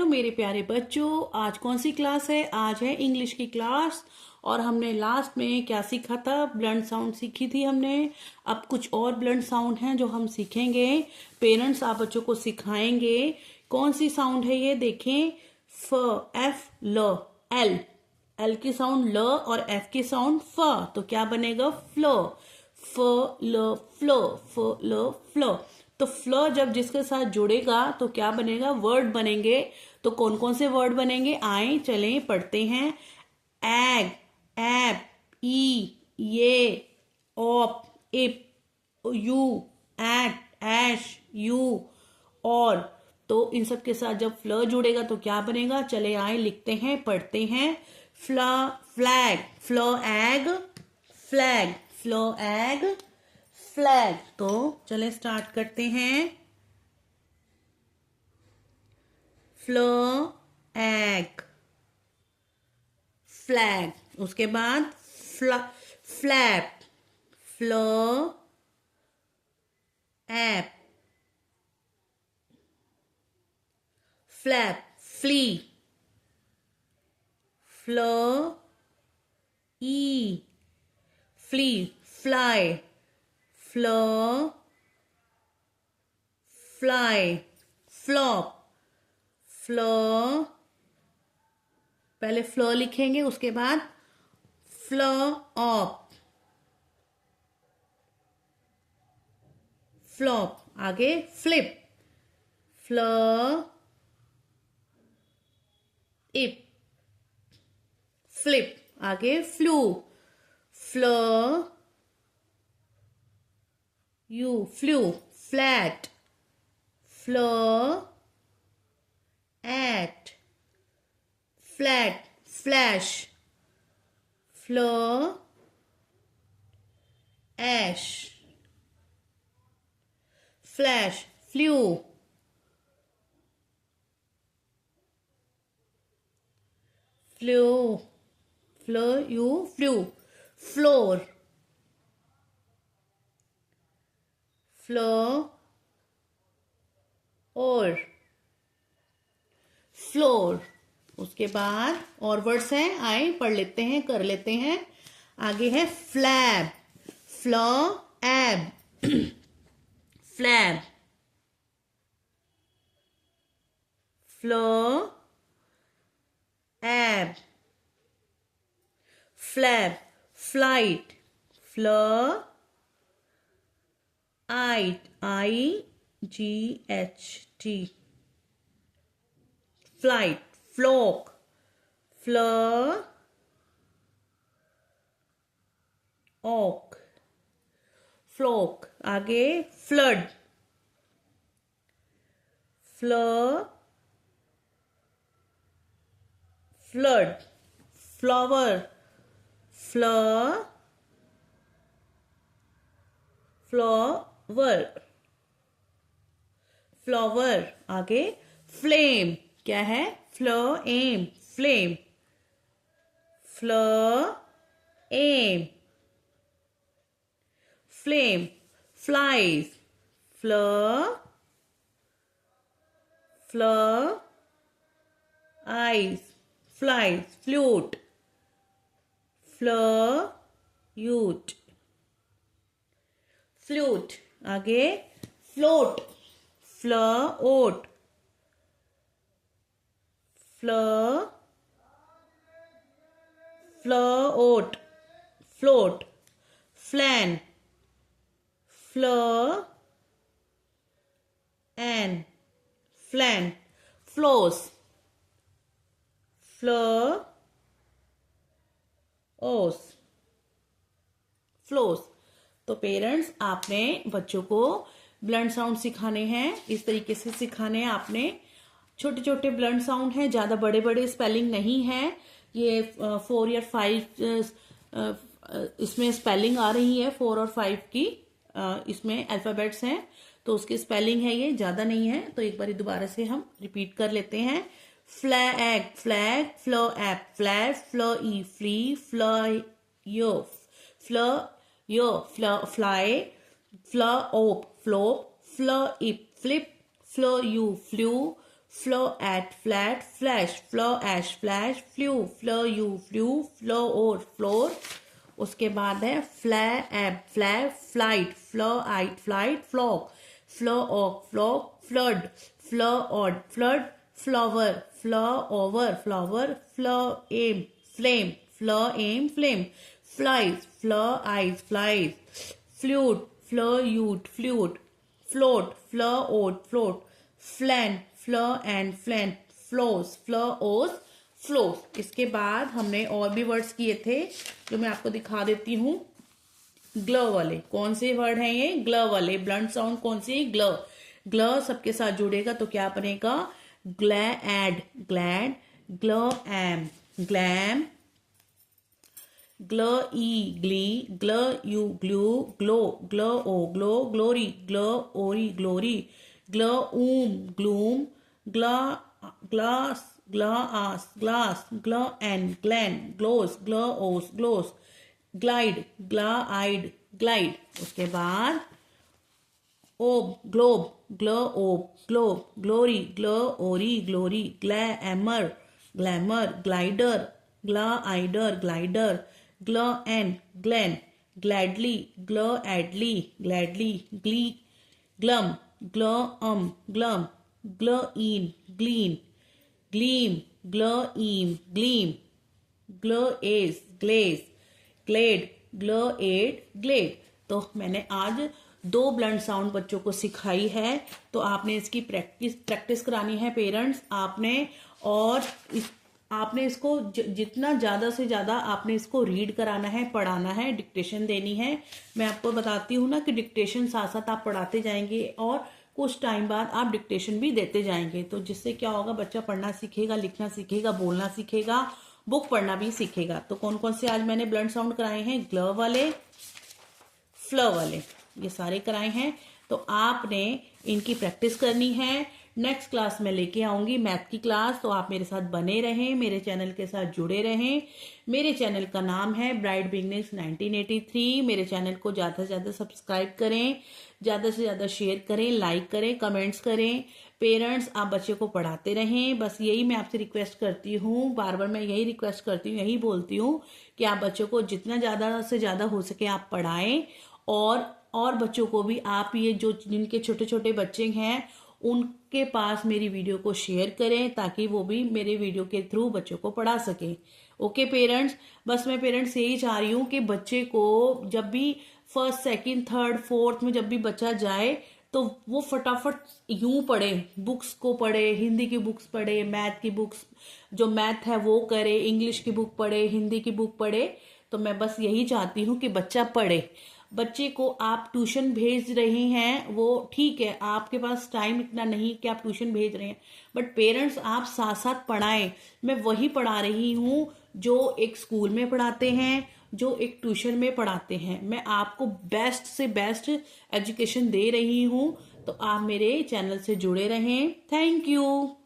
Hello मेरे प्यारे बच्चों, आज कौन सी क्लास है? आज है इंग्लिश की क्लास। और हमने लास्ट में क्या सीखा था? ब्लंट साउंड सीखी थी हमने। अब कुछ और ब्लंट साउंड हैं जो हम सीखेंगे। पेरेंट्स आप बच्चों को सिखाएंगे। कौन सी साउंड है ये देखें। फ, एफ, ल, एल। एल की साउंड ल और एफ की साउंड फ, तो क्या बनेगा? फ्लो। फ ल फ्लो, फ ल फ्लो। तो फ्लो जब जिसके साथ जुड़ेगा तो क्या बनेगा? वर्ड बनेंगे। तो कौन कौन से वर्ड बनेंगे? आए चलें पढ़ते हैं। एग, एप, ई, ये, ऑप, इप, यू, एट, ऐश, यू, और। तो इन सब के साथ जब फ्ल जुड़ेगा तो क्या बनेगा? चले आए लिखते हैं पढ़ते हैं। Fla, flag, flo ag, flag, flo ag, flag. तो चले स्टार्ट करते हैं। Flo ag, flag. उसके बाद flap, flo ap, flap, flea, flo e, flea, fly, flo fly, flop, flo. पहले फ्लो लिखेंगे, उसके बाद फ्लो ऑप, फ्लॉप। आगे फ्लिप, फ्लो इप, फ्लिप। आगे flu, flo u, flu. Flat, flo at, flat, flash, flo ash, flash, flu, flu, flo u, flu. Floor, flo or, floor. उसके बाद और words हैं, आए पढ़ लेते हैं, कर लेते हैं। आगे है flab, flo ab, flab, flo ab, flab, flight, flo ight, I G H T, flight, flock, flo ock, flock. आगे flood, flo flood, flower, flo flower, flower. आगे फ्लेम, क्या है? Flo em, flame, flo em, flame. Flies, flo flo ies, flies. Flute, flo ute, flute. आगे float, flo oat, flo flo oat, float. Flan, flo an, flan. Floss, flo oss, floss. तो parents आपने बच्चों को blunt sound सिखाने हैं, इस तरीके से सिखाने हैं आपने। छोटे छोटे ब्लंट साउंड हैं, ज्यादा बड़े बड़े स्पेलिंग नहीं है। ये 4 या 5 इसमें स्पेलिंग आ रही है, 4 और 5 की इसमें अल्फाबेट्स हैं, तो उसकी स्पेलिंग है, ये ज्यादा नहीं है। तो एक बार दोबारा से हम रिपीट कर लेते हैं। Flag, flag, flo ap, flag, flo e, flea, flo yo, flo yo, flo fly, flo op, flo, flo ip, flip, flo u, flu, flo at flat flash, flo ash flash flu, flo u flu, flo or floor. उसके बाद है fla ab flag flight, flo ight flight flock, flo ock flock flood, flo od flood, flower, flo over flower, flo em flame, flo em flame, flies, flow ies flies, flute, flo ute flute, float, flo oat float, flan, flo and flan, floss, flo oss floss. इसके बाद हमने और भी words किए थे जो मैं आपको दिखा देती हूँ। ग्ल वाले कौन से वर्ड हैं ये? ग्ल वाले ब्लंट साउंड कौन से? ग्ल। ग्ल सबके साथ जुड़ेगा तो क्या बनेगा? Glad, glad, gl am glam, gl e glee, gl u glue, glow, gl o glow, glory, gl ory glory, gl gloom, gla glass, glass glass, gl an glan, gloss, gl oss gloss, glide, glide glide. उसके बाद ओब globe, ग्ल ओब globe, glory, gl ory glory, glamour, glamour, glider, glider glider, gl an glan, gladly, gl adly gladly, glee glum, gl glum, gl in glean, gleam, gl eam gleam, gl aze glaze, glade, gl ade glade. तो मैंने आज 2 blunt sound बच्चों को सिखाई है, तो आपने इसकी प्रैक्टिस करानी है पेरेंट्स आपने। और आपने इसको जितना ज़्यादा से ज़्यादा आपने इसको रीड कराना है, पढ़ाना है, डिक्टेशन देनी है। मैं आपको बताती हूँ ना कि डिक्टेशन साथ साथ आप पढ़ाते जाएंगे और कुछ टाइम बाद आप डिक्टेशन भी देते जाएंगे, तो जिससे क्या होगा, बच्चा पढ़ना सीखेगा, लिखना सीखेगा, बोलना सीखेगा, बुक पढ़ना भी सीखेगा। तो कौन कौन से आज मैंने ब्लंट साउंड कराए हैं? ग्ल वाले, फ्ल वाले, ये सारे कराए हैं। तो आपने इनकी प्रैक्टिस करनी है। नेक्स्ट क्लास में लेके आऊंगी मैथ की क्लास, तो आप मेरे साथ बने रहें, मेरे चैनल के साथ जुड़े रहें। मेरे चैनल का नाम है ब्राइट बिगनिंग्स 1983। मेरे चैनल को ज़्यादा से ज़्यादा सब्सक्राइब करें, ज़्यादा से ज़्यादा शेयर करें, लाइक करें, कमेंट्स करें। पेरेंट्स आप बच्चे को पढ़ाते रहें, बस यही मैं आपसे रिक्वेस्ट करती हूँ। बार बार मैं यही रिक्वेस्ट करती हूँ, यही बोलती हूँ कि आप बच्चों को जितना ज़्यादा से ज़्यादा हो सके आप पढ़ाएं। और बच्चों को भी आप ये जो जिनके छोटे छोटे बच्चे हैं उनके पास मेरी वीडियो को शेयर करें, ताकि वो भी मेरे वीडियो के थ्रू बच्चों को पढ़ा सकें। ओके पेरेंट्स, बस मैं पेरेंट्स यही चाह रही हूँ कि बच्चे को जब भी फर्स्ट, सेकंड, थर्ड, फोर्थ में जब भी बच्चा जाए तो वो फटाफट यूं पढ़े, बुक्स को पढ़े, हिंदी की बुक्स पढ़े, मैथ की बुक्स जो मैथ है वो करे, इंग्लिश की बुक पढ़े, हिंदी की बुक पढ़े। तो मैं बस यही चाहती हूँ कि बच्चा पढ़े। बच्चे को आप ट्यूशन भेज रहे हैं वो ठीक है, आपके पास टाइम इतना नहीं कि आप ट्यूशन भेज रहे हैं, बट पेरेंट्स आप साथ साथ पढ़ाएं। मैं वही पढ़ा रही हूँ जो एक स्कूल में पढ़ाते हैं, जो एक ट्यूशन में पढ़ाते हैं। मैं आपको बेस्ट से बेस्ट एजुकेशन दे रही हूँ, तो आप मेरे चैनल से जुड़े रहें। Thank you.